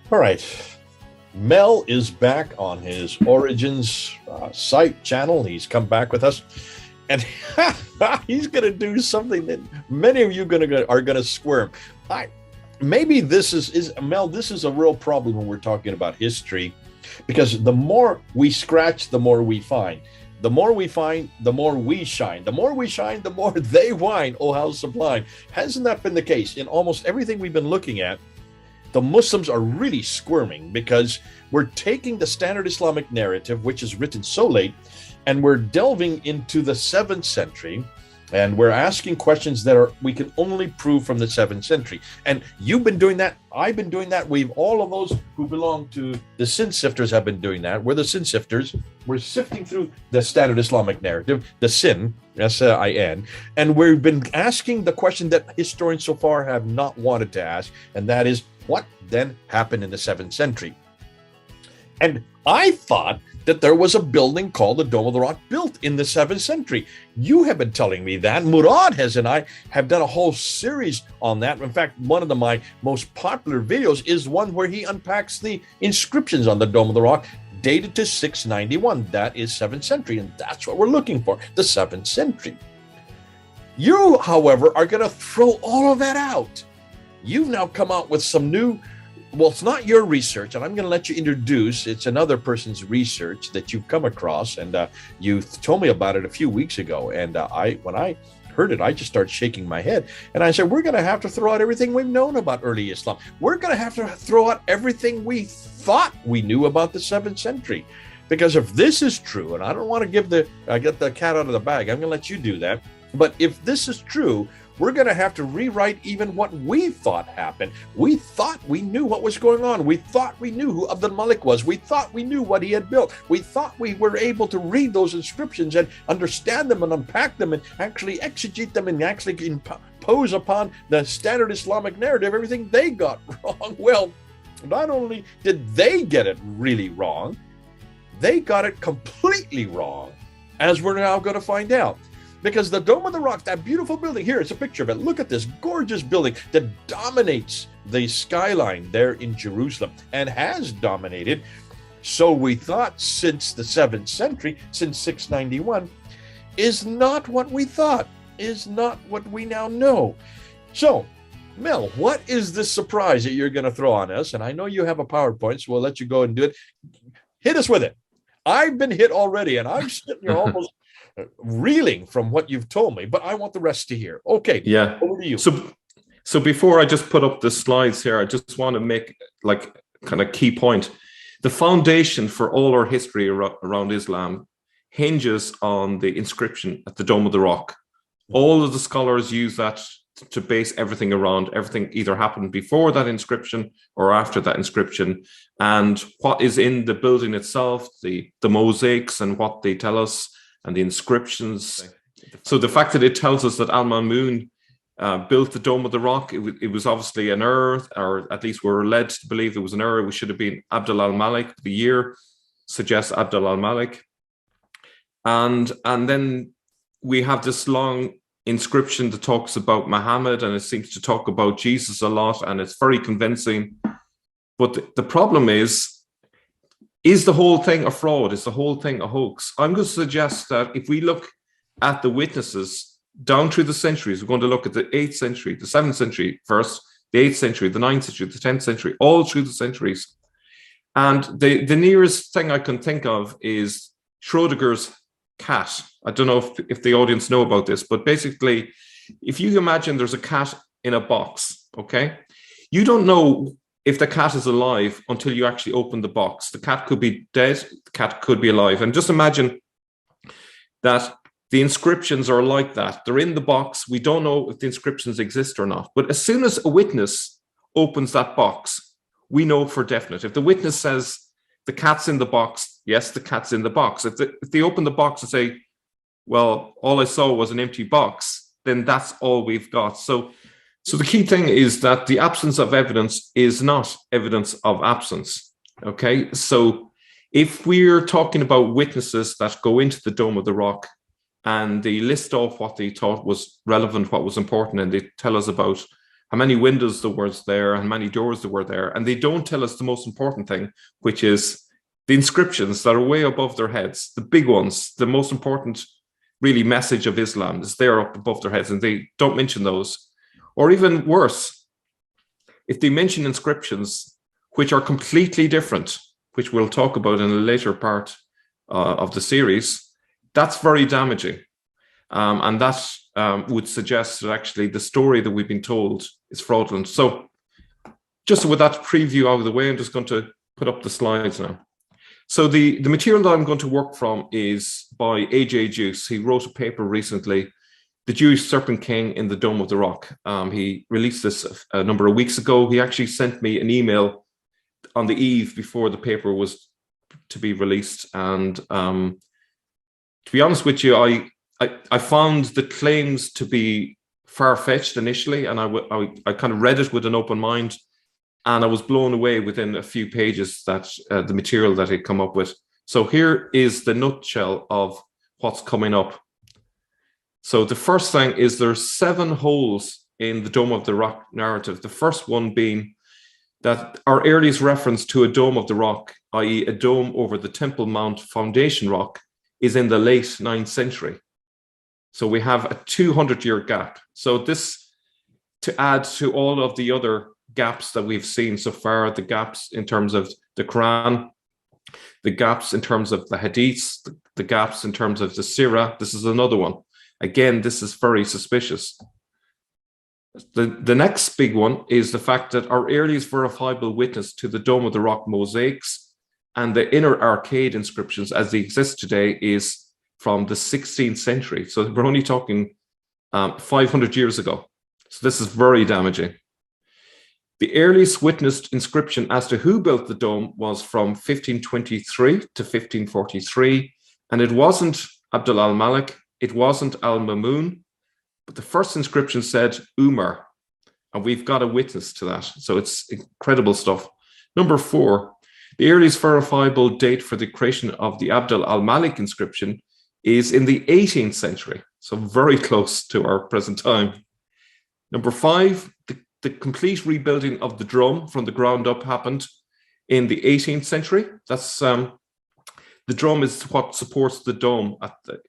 All right. Mel is back on his Origins site channel. He's come back with us, and he's going to do something that many of you are going to squirm. I maybe this is Mel. This is a real problem when we're talking about history, because the more we scratch, the more we find. The more we find, the more we shine. The more we shine, the more they whine. Oh, how sublime! Hasn't that been the case in almost everything we've been looking at? The Muslims are really squirming because we're taking the standard Islamic narrative, which is written so late, and we're delving into the 7th century, and we're asking questions that we can only prove from the 7th century. And you've been doing that. I've been doing that. All of those who belong to the sin sifters have been doing that. We're the sin sifters. We're sifting through the standard Islamic narrative, the sin, S-I-N, and we've been asking the question that historians so far have not wanted to ask, and that is, what then happened in the 7th century? And I thought that there was a building called the Dome of the Rock built in the 7th century. You have been telling me that. Murad and I have done a whole series on that. In fact, one of my most popular videos is one where he unpacks the inscriptions on the Dome of the Rock, dated to 691. That is 7th century, and that's what we're looking for, the 7th century. You, however, are going to throw all of that out. You've now come out with some new, well, it's not your research, and I'm going to let you introduce. It's another person's research that you've come across, and you told me about it a few weeks ago. And when I heard it, I just started shaking my head. And I said, we're going to have to throw out everything we've known about early Islam. We're going to have to throw out everything we thought we knew about the 7th century. Because if this is true, and I don't want to get the cat out of the bag, I'm going to let you do that. But if this is true, we're going to have to rewrite even what we thought happened. We thought we knew what was going on. We thought we knew who Abdul Malik was. We thought we knew what he had built. We thought we were able to read those inscriptions and understand them and unpack them and actually exegete them and actually impose upon the standard Islamic narrative everything they got wrong. Well, not only did they get it really wrong, they got it completely wrong, as we're now going to find out. Because the Dome of the Rock, that beautiful building, here, it's a picture of it. Look at this gorgeous building that dominates the skyline there in Jerusalem and has dominated, so we thought, since the 7th century, since 691, is not what we thought, is not what we now know. So, Mel, what is this surprise that you're going to throw on us? And I know you have a PowerPoint, so we'll let you go and do it. Hit us with it. I've been hit already, and I'm sitting here almost reeling from what you've told me, but I want the rest to hear. Okay, yeah. Over to you. So before I just put up the slides here, I just want to make like kind of key point. The foundation for all our history around Islam hinges on the inscription at the Dome of the Rock. All of the scholars use that to base everything around. Everything either happened before that inscription or after that inscription, and what is in the building itself, the mosaics and what they tell us, and the inscriptions. So the fact that it tells us that Al-Mamun built the Dome of the Rock, it was obviously an error, or at least we're led to believe it was an error. We should have been Abdul al-Malik. The year suggests Abdul al-Malik. And then we have this long inscription that talks about Muhammad, and it seems to talk about Jesus a lot, and it's very convincing. But the problem is the whole thing a fraud? Is the whole thing a hoax? I'm going to suggest that if we look at the witnesses down through the centuries, we're going to look at the 8th century, the 7th century first, the 8th century, the 9th century, the 10th century, all through the centuries. And the nearest thing I can think of is Schrodinger's cat. I don't know if the audience know about this, but basically, if you imagine there's a cat in a box, okay? You don't know if the cat is alive until you actually open the box. The cat could be dead, the cat could be alive. And just imagine that the inscriptions are like that. They're in the box. We don't know if the inscriptions exist or not. But as soon as a witness opens that box, we know for definite. If the witness says the cat's in the box, yes, the cat's in the box. If they open the box and say, well, all I saw was an empty box, then that's all we've got. So the key thing is that the absence of evidence is not evidence of absence, okay? So if we're talking about witnesses that go into the Dome of the Rock and they list off what they thought was relevant, what was important, and they tell us about how many windows there was there, and how many doors there were there. And they don't tell us the most important thing, which is the inscriptions that are way above their heads, the big ones, the most important really message of Islam is there up above their heads, and they don't mention those. Or even worse, if they mention inscriptions which are completely different, which we'll talk about in a later part of the series, that's very damaging. And that would suggest that actually the story that we've been told is fraudulent. So just with that preview out of the way, I'm just going to put up the slides now. So the material that I'm going to work from is by A.J. Juice. He wrote a paper recently, The Jewish Serpent King in the Dome of the Rock. He released this a number of weeks ago. He actually sent me an email on the eve before the paper was to be released. And to be honest with you, I found the claims to be far-fetched initially, and I kind of read it with an open mind. And I was blown away within a few pages that the material that he'd come up with. So here is the nutshell of what's coming up. So the first thing is there's 7 holes in the Dome of the Rock narrative. The first one being that our earliest reference to a Dome of the Rock, i.e. a dome over the Temple Mount foundation rock, is in the late 9th century. So we have a 200-year gap. So this, to add to all of the other gaps that we've seen so far, the gaps in terms of the Quran, the gaps in terms of the Hadiths, the gaps in terms of the Sirah, this is another one. Again, this is very suspicious. The next big one is the fact that our earliest verifiable witness to the Dome of the Rock mosaics and the inner arcade inscriptions as they exist today is from the 16th century. So we're only talking 500 years ago. So this is very damaging. The earliest witnessed inscription as to who built the dome was from 1523 to 1543, and it wasn't Abdul al-Malik, it wasn't al-Mamun, but the first inscription said Umar, and we've got a witness to that. So it's incredible stuff. Number 4, the earliest verifiable date for the creation of the Abdul al-Malik inscription is in the 18th century, so very close to our present time. Number 5, the complete rebuilding of the drum from the ground up happened in the 18th century. That's the drum is what supports the dome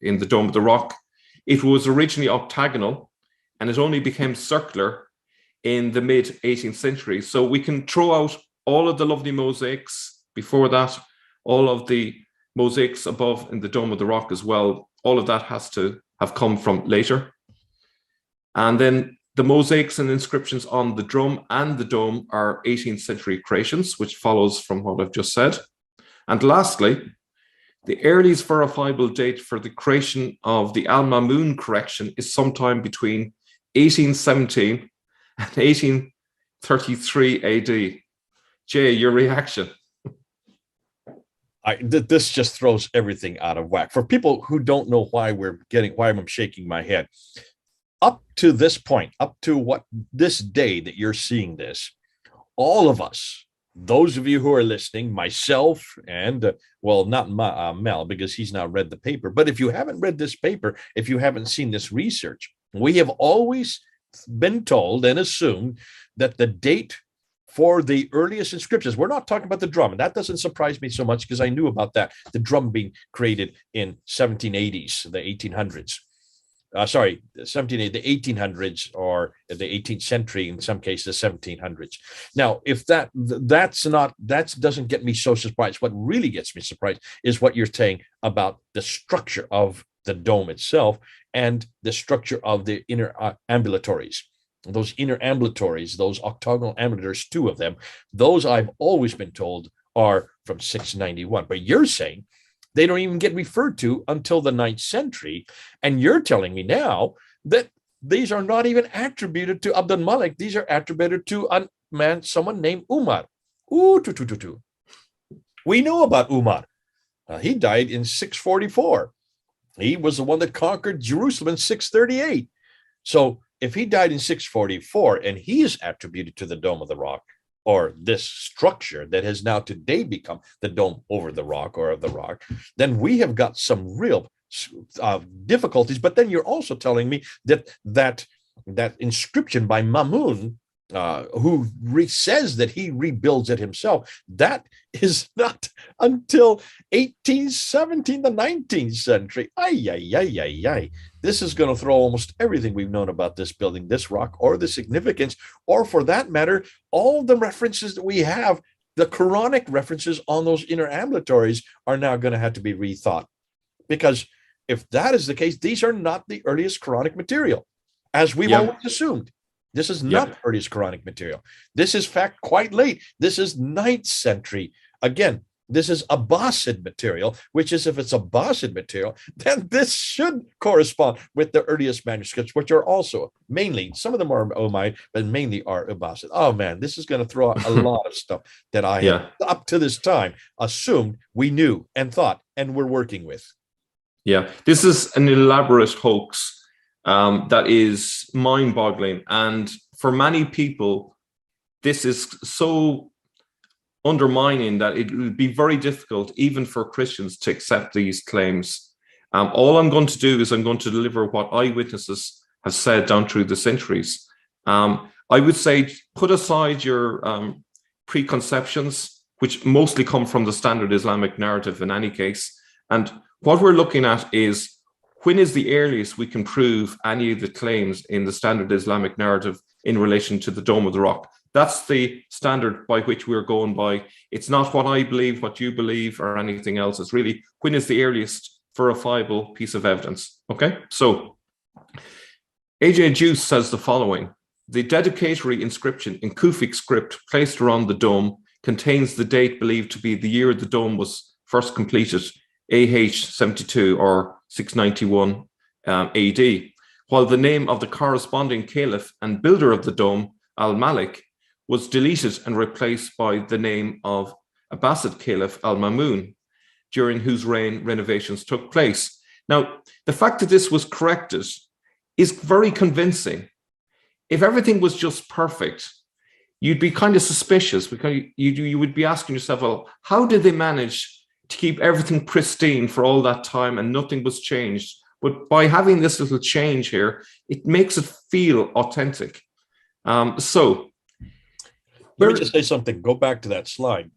in the Dome of the Rock. It was originally octagonal, and it only became circular in the mid 18th century. So we can throw out all of the lovely mosaics before that, all of the mosaics above in the Dome of the Rock as well. All of that has to have come from later. And then the mosaics and inscriptions on the drum and the dome are 18th century creations, which follows from what I've just said. And lastly, the earliest verifiable date for the creation of the Al-Mamun correction is sometime between 1817 and 1833 AD. Jay, your reaction? This just throws everything out of whack. For people who don't know why I'm shaking my head, up to this point, up to what this day that you're seeing this, all of us, those of you who are listening, myself, and well, not Mel, because he's now read the paper. But if you haven't read this paper, if you haven't seen this research, we have always been told and assumed that the date for the earliest inscriptions, we're not talking about the drum, and that doesn't surprise me so much because I knew about that, the drum being created in 1780s, the 1800s. The 1800s or the 18th century, in some cases, the 1700s. Now, if that doesn't get me so surprised. What really gets me surprised is what you're saying about the structure of the dome itself and the structure of the inner ambulatories. Those inner ambulatories, those octagonal ambulatories, 2 of them, those I've always been told are from 691. But you're saying they don't even get referred to until the 9th century. And you're telling me now that these are not even attributed to Abdul Malik. These are attributed to someone named Umar. We know about Umar. He died in 644. He was the one that conquered Jerusalem in 638. So if he died in 644 and he is attributed to the Dome of the Rock, or this structure that has now today become the Dome over the Rock or of the Rock, then we have got some real difficulties. But then you're also telling me that inscription by Mamun says that he rebuilds it himself. That is not until 1817, the 19th century. Ay, ay, ay, ay, ay. This is going to throw almost everything we've known about this building, this rock, or the significance, or for that matter, all the references that we have, the Quranic references on those inner ambulatories are now going to have to be rethought. Because if that is the case, these are not the earliest Quranic material, as we've always assumed. This is not the earliest Quranic material. This is fact quite late. This is 9th century. Again, this is Abbasid material, which is, if it's Abbasid material, then this should correspond with the earliest manuscripts, which are also mainly, some of them are Umayyad, but mainly are Abbasid. Oh man, this is going to throw out a lot of stuff that I have, up to this time, assumed we knew and thought and were working with. Yeah, this is an elaborate hoax that is mind-boggling, and for many people, this is so undermining that it will be very difficult, even for Christians, to accept these claims. All I'm going to do is I'm going to deliver what eyewitnesses have said down through the centuries. I would say put aside your preconceptions, which mostly come from the standard Islamic narrative in any case, and what we're looking at is, when is the earliest we can prove any of the claims in the standard Islamic narrative in relation to the Dome of the Rock? That's the standard by which we're going by. It's not what I believe, what you believe, or anything else. It's really, when is the earliest verifiable piece of evidence? Okay, so A.J. Juice says the following: the dedicatory inscription in Kufic script placed around the dome contains the date believed to be the year the dome was first completed, AH 72 or 691 AD, while the name of the corresponding caliph and builder of the dome, Al-Malik, was deleted and replaced by the name of Abbasid Caliph Al-Mamun, during whose reign renovations took place. Now, the fact that this was corrected is very convincing. If everything was just perfect, you'd be kind of suspicious, because you would be asking yourself, well, how did they manage to keep everything pristine for all that time and nothing was changed? But by having this little change here, it makes it feel authentic. So let me just say something. Go back to that slide.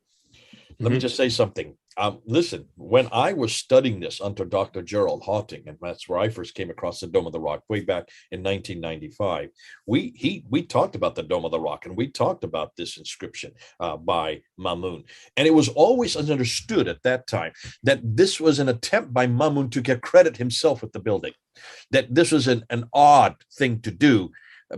Let me just say something. Listen, when I was studying this under Dr. Gerald Hawting, and that's where I first came across the Dome of the Rock way back in 1995, we talked about the Dome of the Rock, and we talked about this inscription by Mamun. And it was always understood at that time that this was an attempt by Mamun to get credit himself with the building, that this was an odd thing to do,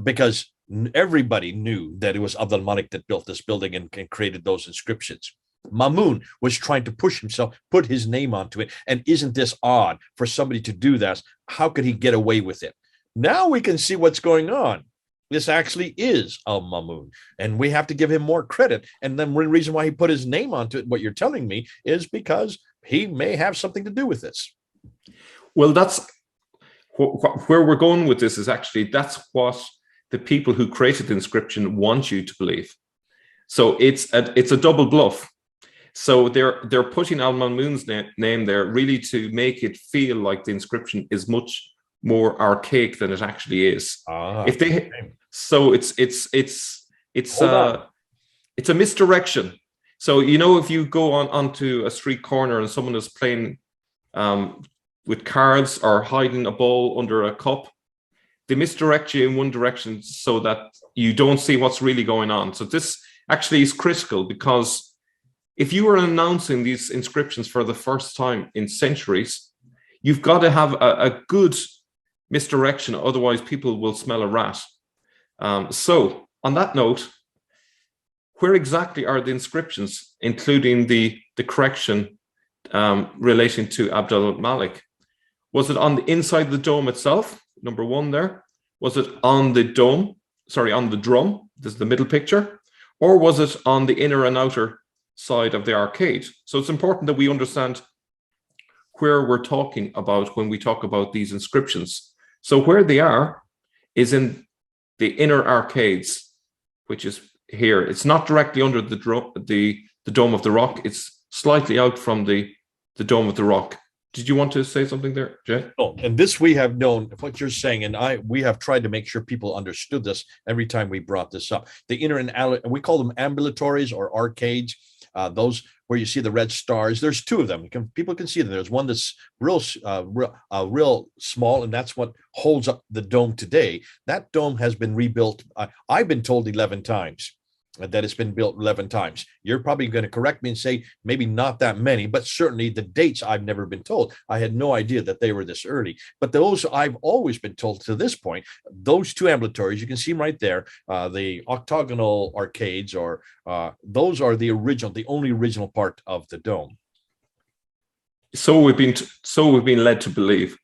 because everybody knew that it was Abdul Malik that built this building and created those inscriptions. Mamun was trying to push himself, put his name onto it. And isn't this odd for somebody to do that? How could he get away with it? Now we can see what's going on. This actually is Al-Mamun, and we have to give him more credit. And then one reason why he put his name onto it, what you're telling me, is because he may have something to do with this. Well, that's where we're going with this, is actually that's what the people who created the inscription want you to believe. So it's a double bluff. So they're putting Al-Mamun's name there really to make it feel like the inscription is much more archaic than it actually is. If they, so it's a misdirection. So, you know, if you go onto a street corner and someone is playing with cards or hiding a ball under a cup, they misdirect you in one direction so that you don't see what's really going on. So this actually is critical, because if you were announcing these inscriptions for the first time in centuries, you've got to have a good misdirection, otherwise people will smell a rat. So on that note, where exactly are the inscriptions, including the correction relating to Abdul Malik? Was it on the inside the dome itself? Number one there. Was it on the dome? Sorry, on the drum. This is the middle picture. Or was it on the inner and outer side of the arcade? So it's important that we understand where we're talking about when we talk about these inscriptions. So where they are is in the inner arcades, which is here. It's not directly under the Dome of the Rock. It's slightly out from the Dome of the Rock. did you want to say something there, Jay? Oh, and this we have known what you're saying, and we have tried to make sure people understood this every time we brought this up. The inner and we call them ambulatories or arcades. Those where you see the red stars. There's two of them. People can see them. There's one that's real small, and that's what holds up the dome today. That dome has been rebuilt. I've been told 11 times that it's been built 11 times. You're probably going to correct me and say maybe not that many, but certainly the dates I've never been told. I had no idea that they were this early. But those I've always been told to this point, those two ambulatories, you can see them right there, the octagonal arcades, or those are the only original part of the dome. So we've been led to believe.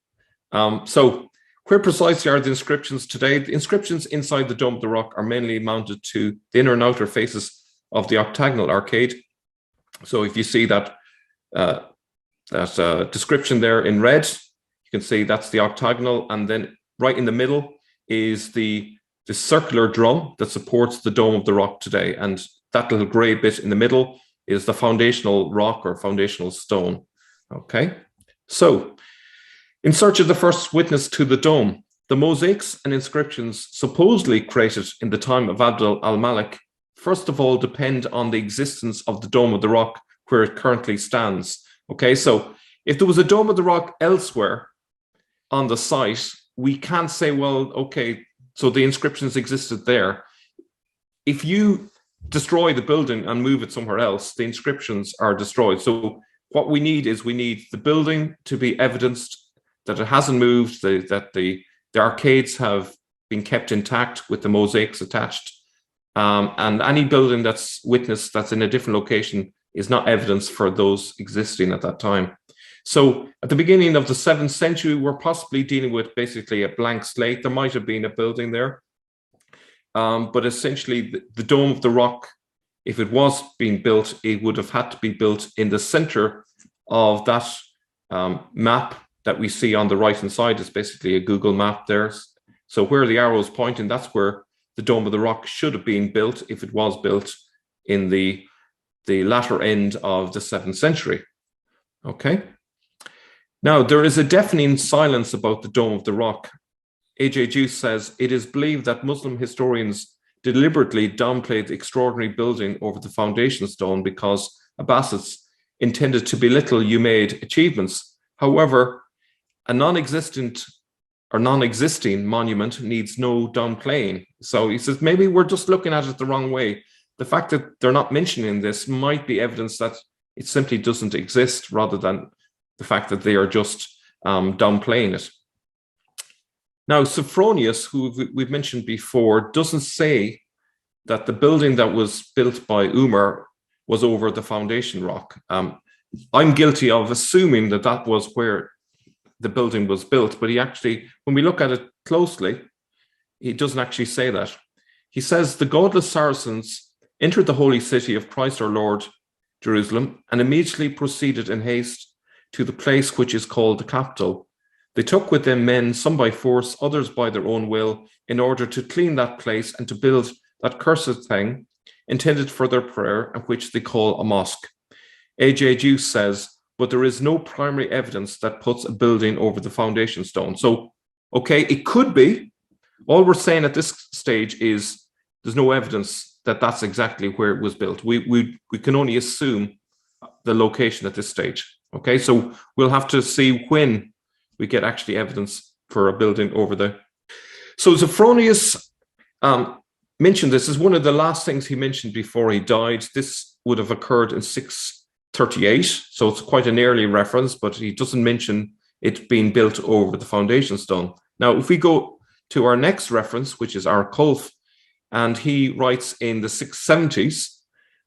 So where precisely are the inscriptions today? The inscriptions inside the Dome of the Rock are mainly mounted to the inner and outer faces of the octagonal arcade. So if you see that description there in red, you can see that's the octagonal, and then right in the middle is the circular drum that supports the Dome of the Rock today. And that little gray bit in the middle is the foundational rock or foundational stone. Okay, so in search of the first witness to the dome, the mosaics and inscriptions supposedly created in the time of Abd al-Malik, first of all, depend on the existence of the Dome of the Rock where it currently stands. Okay, so if there was a Dome of the Rock elsewhere on the site, we can't say, well, okay, so the inscriptions existed there. If you destroy the building and move it somewhere else, the inscriptions are destroyed. So what we need is the building to be evidenced that it hasn't moved, that the arcades have been kept intact with the mosaics attached. And any building that's witnessed that's in a different location is not evidence for those existing at that time. So at the beginning of the 7th century, we're possibly dealing with basically a blank slate. There might have been a building there. But essentially the Dome of the Rock, if it was being built, it would have had to be built in the center of that map that we see on the right-hand side. Is basically a Google map there. So where the arrow is pointing, that's where the Dome of the Rock should have been built if it was built in the latter end of the 7th century. Okay. Now, there is a deafening silence about the Dome of the Rock. A.J. Juice says, it is believed that Muslim historians deliberately downplayed the extraordinary building over the foundation stone because Abbasids intended to belittle Umayyad achievements. However, a non-existing monument needs no downplaying. So he says, maybe we're just looking at it the wrong way. The fact that they're not mentioning this might be evidence that it simply doesn't exist, rather than the fact that they are just downplaying it. Now, Sophronius, who we've mentioned before, doesn't say that the building that was built by Umar was over the foundation rock. I'm guilty of assuming that that was where the building was built, but he actually, when we look at it closely, he doesn't actually say that. He says the godless Saracens entered the holy city of Christ our Lord, Jerusalem, and immediately proceeded in haste to the place which is called the capital. They took with them men, some by force, others by their own will, in order to clean that place and to build that cursed thing intended for their prayer, and which they call a mosque. A.J. Juice says, but there is no primary evidence that puts a building over the foundation stone. So, okay, it could be. All we're saying at this stage is there's no evidence that that's exactly where it was built. We can only assume the location at this stage. Okay, so we'll have to see when we get actually evidence for a building over there. So Sophronius mentioned this as one of the last things he mentioned before he died. This would have occurred in 638, so it's quite an early reference, but he doesn't mention it being built over the foundation stone. Now, if we go to our next reference, which is Arculf, and he writes in the 670s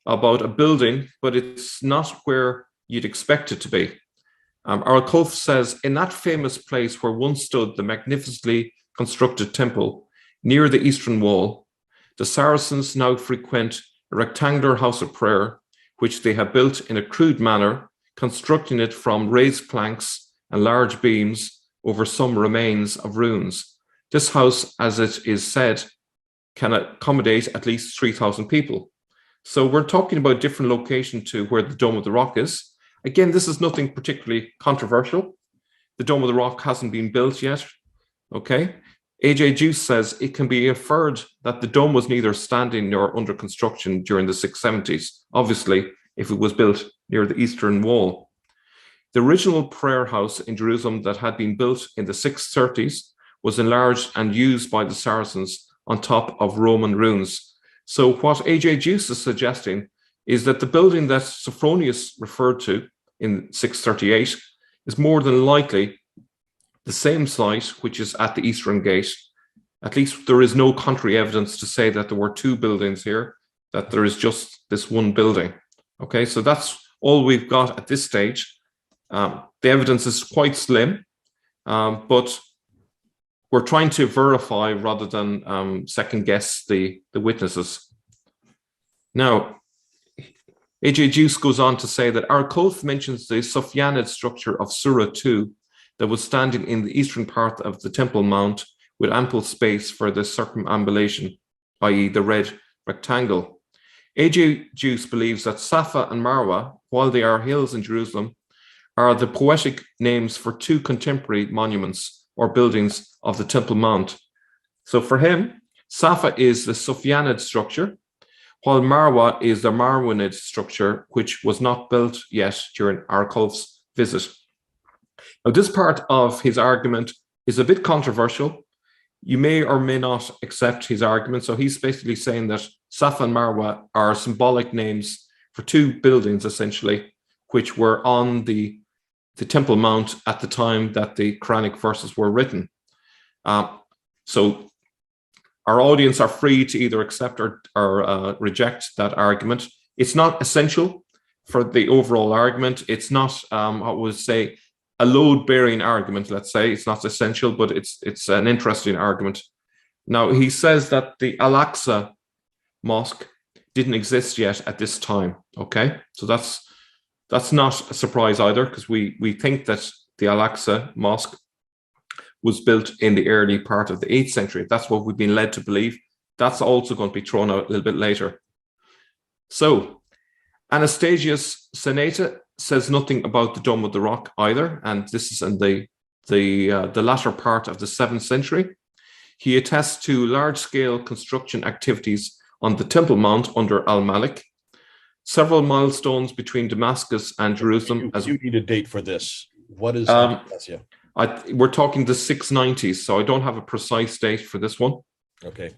about a building, but it's not where you'd expect it to be. Arculf says, in that famous place where once stood the magnificently constructed temple near the eastern wall, the Saracens now frequent a rectangular house of prayer, which they have built in a crude manner, constructing it from raised planks and large beams over some remains of ruins. This house, as it is said, can accommodate at least 3,000 people. So we're talking about a different location to where the Dome of the Rock is. Again, this is nothing particularly controversial. The Dome of the Rock hasn't been built yet. Okay. AJ Juice says it can be inferred that the dome was neither standing nor under construction during the 670s, obviously, if it was built near the eastern wall. The original prayer house in Jerusalem that had been built in the 630s was enlarged and used by the Saracens on top of Roman ruins. So what AJ Juice is suggesting is that the building that Sophronius referred to in 638 is more than likely the same site, which is at the eastern gate. At least there is no contrary evidence to say that there were two buildings here, that there is just this one building. Okay, so that's all we've got at this stage. The evidence is quite slim, but we're trying to verify rather than second guess the witnesses. Now, AJ Juice goes on to say that our Koth mentions the Sophianid structure of Surah II that was standing in the eastern part of the Temple Mount with ample space for the circumambulation, i.e. the red rectangle. AJ Juice believes that Safa and Marwa, while they are hills in Jerusalem, are the poetic names for two contemporary monuments or buildings of the Temple Mount. So for him, Safa is the Sophianid structure, while Marwa is the Marwanid structure, which was not built yet during Arkulf's visit. Now, this part of his argument is a bit controversial. You may or may not accept his argument. So he's basically saying that Safa and Marwa are symbolic names for two buildings, essentially, which were on the Temple Mount at the time that the Quranic verses were written. So our audience are free to either accept or reject that argument. It's not essential for the overall argument. It's not, I would say, a load-bearing argument, let's say. It's not essential, but it's an interesting argument. Now, he says that the Al-Aqsa Mosque didn't exist yet at this time, okay? So that's not a surprise either, because we think that the Al-Aqsa Mosque was built in the early part of the 8th century. That's what we've been led to believe. That's also going to be thrown out a little bit later. So, Anastasius Seneta says nothing about the Dome of the Rock either, and this is in the latter part of the 7th century. He attests to large-scale construction activities on the Temple Mount under Al-Malik, several milestones between Damascus and Jerusalem. You need a date for this. What is we're talking the 690s, so I don't have a precise date for this one. Okay.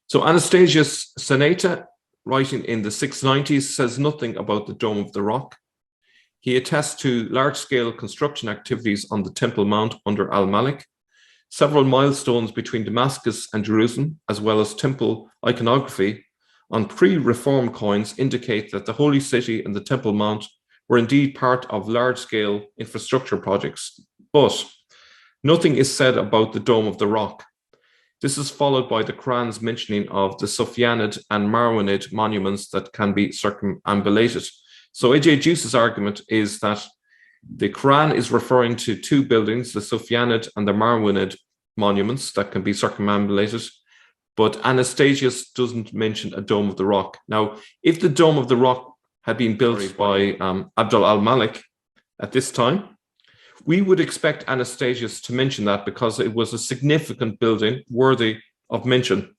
So Anastasius Seneta, writing in the 690s, says nothing about the Dome of the Rock. He attests to large-scale construction activities on the Temple Mount under Al-Malik. Several milestones between Damascus and Jerusalem, as well as temple iconography on pre-Reform coins, indicate that the Holy City and the Temple Mount were indeed part of large-scale infrastructure projects. But nothing is said about the Dome of the Rock. This is followed by the Quran's mentioning of the Sophianid and Marwanid monuments that can be circumambulated. So AJ Juice's argument is that the Quran is referring to two buildings, the Sophianid and the Marwanid monuments that can be circumambulated, but Anastasius doesn't mention a Dome of the Rock. Now, if the Dome of the Rock had been built by Abdul al-Malik at this time, we would expect Anastasius to mention that because it was a significant building worthy of mention,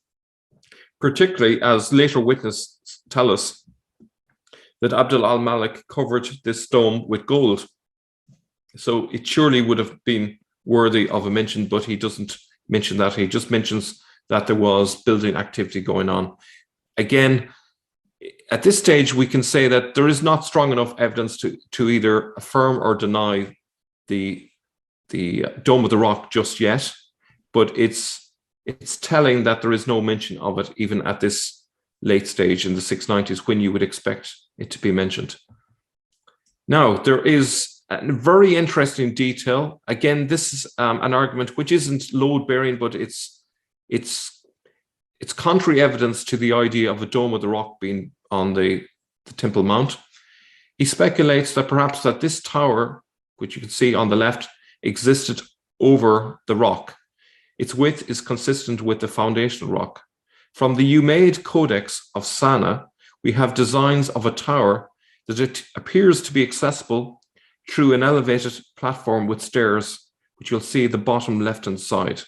particularly as later witnesses tell us that Abdul al-Malik covered this dome with gold. So it surely would have been worthy of a mention, but he doesn't mention that. He just mentions that there was building activity going on. Again, at this stage, we can say that there is not strong enough evidence to either affirm or deny the Dome of the Rock just yet, but it's telling that there is no mention of it even at this late stage in the 690s when you would expect it to be mentioned. Now, there is a very interesting detail. Again, this is an argument which isn't load-bearing, but it's contrary evidence to the idea of a Dome of the Rock being on the Temple Mount. He speculates that perhaps that this tower, which you can see on the left, existed over the rock. Its width is consistent with the foundational rock. From the Umayyad Codex of Sana, we have designs of a tower that it appears to be accessible through an elevated platform with stairs, which you'll see at the bottom left-hand side.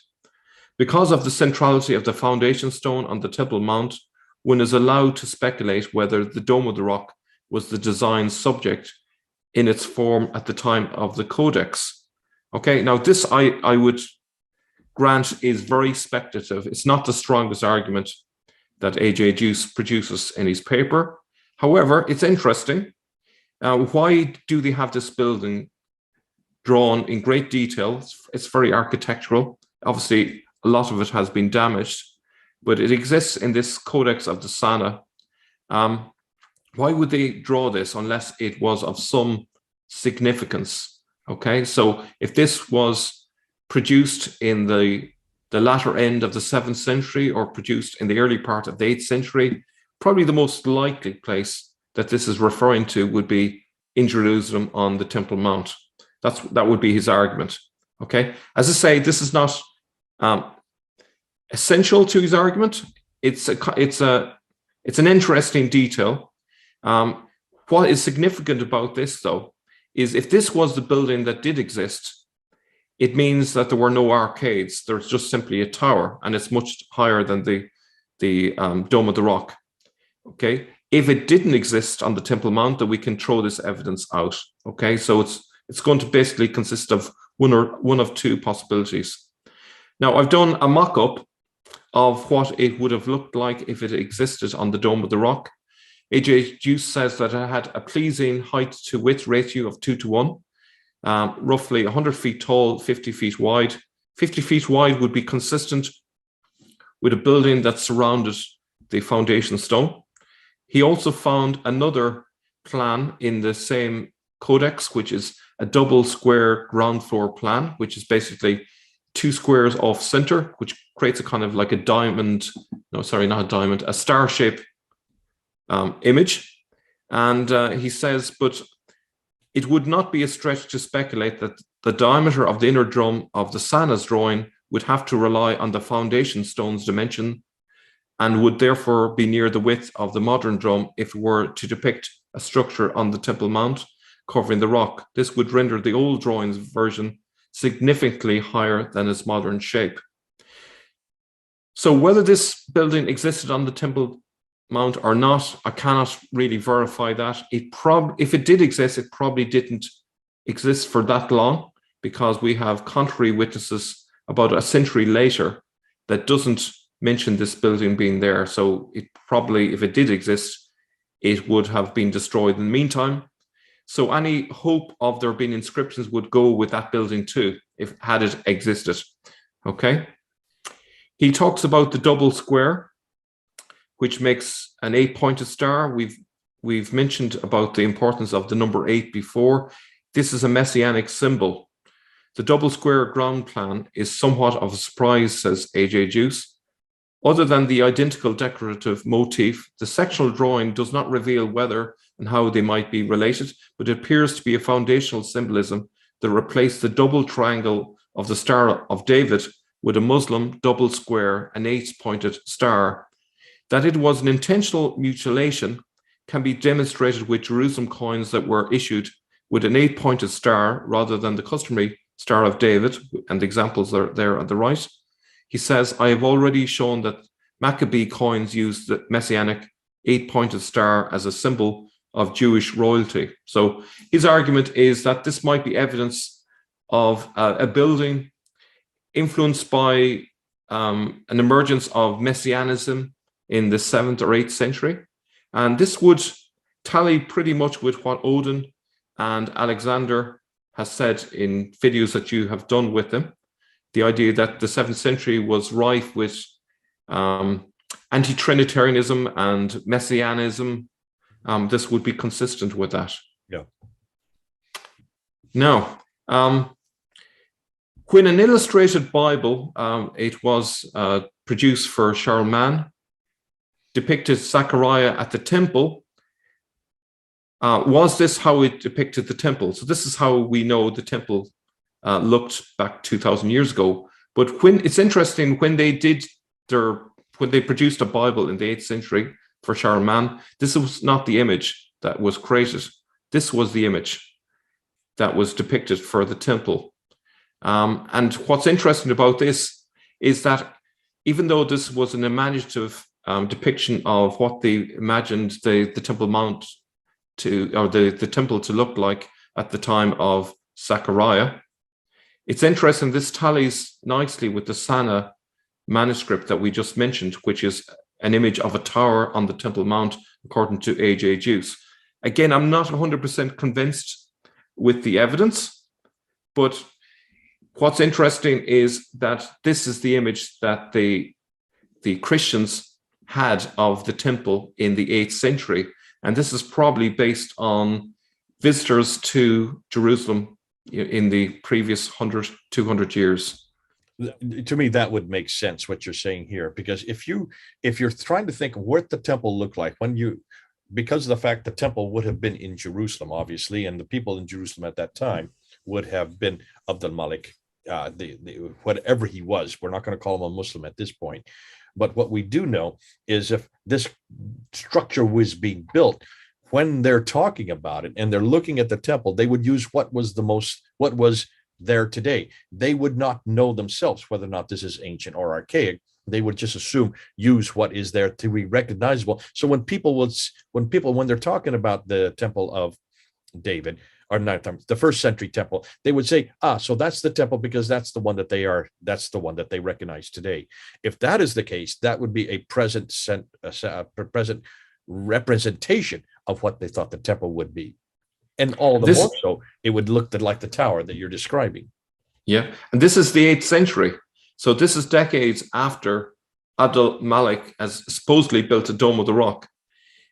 Because of the centrality of the foundation stone on the Temple Mount, one is allowed to speculate whether the Dome of the Rock was the design subject in its form at the time of the Codex. Okay, now this I would grant is very speculative. It's not the strongest argument that A.J. Juice produces in his paper. However, it's interesting. Why do they have this building drawn in great detail? It's very architectural. Obviously, a lot of it has been damaged, but it exists in this Codex of the Sana. Why would they draw this unless it was of some significance? Okay, so if this was produced in the latter end of the 7th century or produced in the early part of the 8th century, probably the most likely place that this is referring to would be in Jerusalem on the Temple Mount. That would be his argument. Okay, as I say, this is not essential to his argument. It's an interesting detail. What is significant about this, though, is if this was the building that did exist, it means that there were no arcades. There's just simply a tower, and it's much higher than the Dome of the Rock. Okay, if it didn't exist on the Temple Mount, then we can throw this evidence out. Okay, so it's going to basically consist of one of two possibilities. Now, I've done a mock-up of what it would have looked like if it existed on the Dome of the Rock. A.J. Juice says that it had a pleasing height to width ratio of 2:1, roughly 100 feet tall, 50 feet wide. 50 feet wide would be consistent with a building that surrounded the foundation stone. He also found another plan in the same codex, which is a double square ground floor plan, which is basically two squares off center, which creates a kind of like a diamond, no, sorry, not a diamond, a star shape image. And he says, but it would not be a stretch to speculate that the diameter of the inner drum of the Sana's drawing would have to rely on the foundation stone's dimension and would therefore be near the width of the modern drum if it were to depict a structure on the Temple Mount covering the rock. This would render the old drawings version significantly higher than its modern shape. So whether this building existed on the Temple Mount or not, I cannot really verify that. If it did exist, it probably didn't exist for that long, because we have contrary witnesses about a century later that doesn't mention this building being there. So it probably, if it did exist, it would have been destroyed in the meantime. So any hope of there being inscriptions would go with that building too, had it existed. Okay. He talks about the double square, which makes an 8-pointed star. We've mentioned about the importance of the number 8 before. This is a messianic symbol. The double square ground plan is somewhat of a surprise, says A.J. Juice. Other than the identical decorative motif, the sectional drawing does not reveal whether and how they might be related, but it appears to be a foundational symbolism that replaced the double triangle of the Star of David with a Muslim double square, an 8-pointed star. That it was an intentional mutilation can be demonstrated with Jerusalem coins that were issued with an 8-pointed star rather than the customary Star of David, and the examples are there on the right. He says, I have already shown that Maccabee coins used the messianic 8-pointed star as a symbol of Jewish royalty. So his argument is that this might be evidence of a building influenced by an emergence of messianism in the 7th or 8th century. And this would tally pretty much with what Odin and Alexander has said in videos that you have done with them. The idea that the 7th century was rife with anti-Trinitarianism and messianism. This would be consistent with that. Yeah. Now, when an illustrated Bible, it was produced for Charlemagne, depicted Zechariah at the temple. Was this how it depicted the temple? So this is how we know the temple looked back 2,000 years ago. But when it's interesting, when they produced a Bible in the 8th century for Charlemagne, this was not the image. that was created, this was the image that was depicted for the temple. And what's interesting about this is that even though this was an imaginative depiction of what they imagined the Temple Mount to, or the temple to look like at the time of Zechariah, it's interesting, this tallies nicely with the Sana manuscript that we just mentioned, which is an image of a tower on the Temple Mount, according to A.J. Juice. Again, I'm not 100% convinced with the evidence, but what's interesting is that this is the image that the Christians had of the temple in the 8th century. And this is probably based on visitors to Jerusalem in the previous 100, 200 years. To me, that would make sense what you're saying here, because if you're trying to think of what the temple looked like because of the fact the temple would have been in Jerusalem, obviously, and the people in Jerusalem at that time would have been Abdul Malik, whatever he was. We're not going to call him a Muslim at this point. But what we do know is if this structure was being built, when they're talking about it and they're looking at the temple, they would use what was there today. They would not know themselves whether or not this is ancient or archaic. They would just use what is there to be recognizable. So when they're talking about the temple of David, or not the first century temple, they would say, so that's the temple because that's the one that they recognize today. If that is the case, that would be a present representation of what they thought the temple would be. And all the more so, it would look like the tower that you're describing. Yeah, and this is the 8th century. So this is decades after Abdul Malik has supposedly built a Dome of the Rock.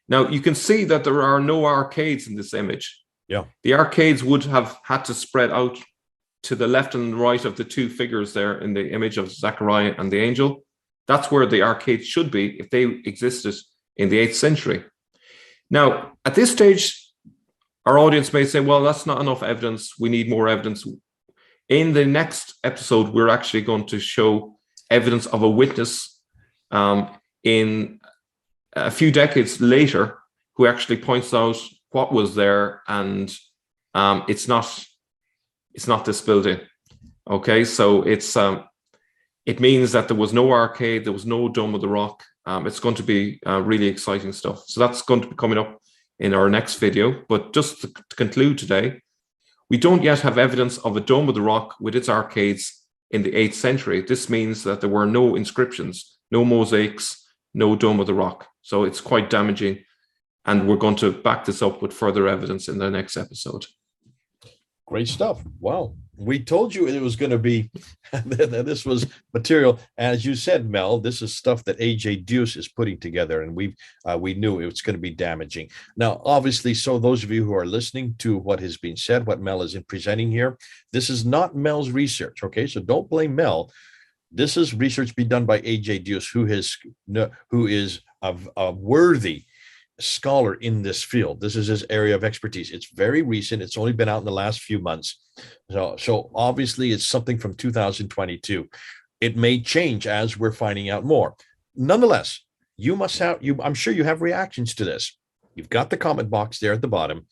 Now, you can see that there are no arcades in this image. Yeah. The arcades would have had to spread out to the left and right of the two figures there in the image of Zechariah and the angel. That's where the arcades should be if they existed in the 8th century. Now, at this stage, our audience may say, well, that's not enough evidence. We need more evidence. In the next episode, we're actually going to show evidence of a witness in a few decades later who actually points out what was there, and it's not this building. Okay, so it means that there was no arcade, there was no Dome of the Rock. It's going to be really exciting stuff. So that's going to be coming up in our next video. But just to conclude today, we don't yet have evidence of a Dome of the Rock with its arcades in the 8th century. This means that there were no inscriptions, no mosaics, no Dome of the Rock. So it's quite damaging. And we're going to back this up with further evidence in the next episode. Great stuff. Wow. We told you it was going to be, this was material. As you said, Mel, this is stuff that A.J. Deuce is putting together, and we knew it was going to be damaging. Now, obviously, so those of you who are listening to what has been said, what Mel is presenting here, this is not Mel's research, okay? So don't blame Mel. This is research being done by A.J. Deuce, who is a worthy scholar in this field. This is his area of expertise. It's very recent. It's only been out in the last few months. So obviously it's something from 2022. It may change as we're finding out more. Nonetheless, I'm sure you have reactions to this. You've got the comment box there at the bottom.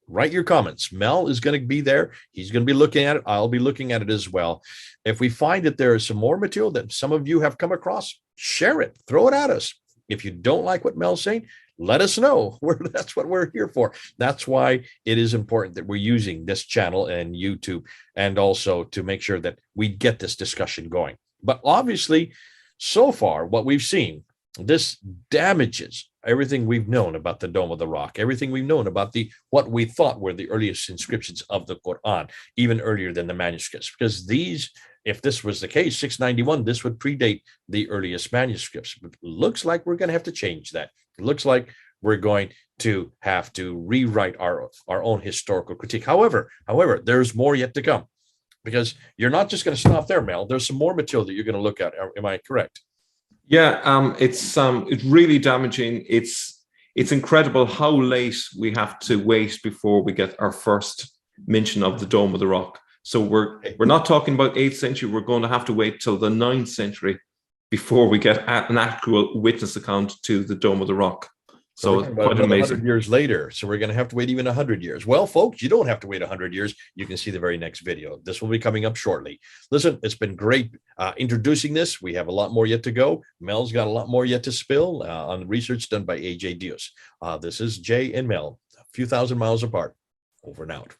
Write your comments. Mel is going to be there. He's going to be looking at it. I'll be looking at it as well. If we find that there is some more material that some of you have come across, share it. Throw it at us. If you don't like what Mel's saying, let us know. That's what we're here for. That's why it is important that we're using this channel and YouTube, and also to make sure that we get this discussion going. But obviously, so far, what we've seen, this damages everything we've known about the Dome of the Rock, everything we've known about what we thought were the earliest inscriptions of the Quran, even earlier than the manuscripts. Because if this was the case, 691, this would predate the earliest manuscripts. But it looks like we're going to have to change that. It looks like we're going to have to rewrite our own historical critique. However, there's more yet to come, because you're not just going to stop there, Mel. There's some more material that you're going to look at. Am I correct? Yeah, it's really damaging. It's incredible how late we have to wait before we get our first mention of the Dome of the Rock. So we're not talking about 8th century. We're going to have to wait till the 9th century before we get an actual witness account to the Dome of the Rock. So we're So talking about quite another 100 amazing. years later. So we're going to have to wait even 100 years. Well, folks, you don't have to wait 100 years. You can see the very next video. This will be coming up shortly. Listen, it's been great introducing this. We have a lot more yet to go. Mel's got a lot more yet to spill on research done by AJ Dios. This is Jay and Mel, a few thousand miles apart. Over and out.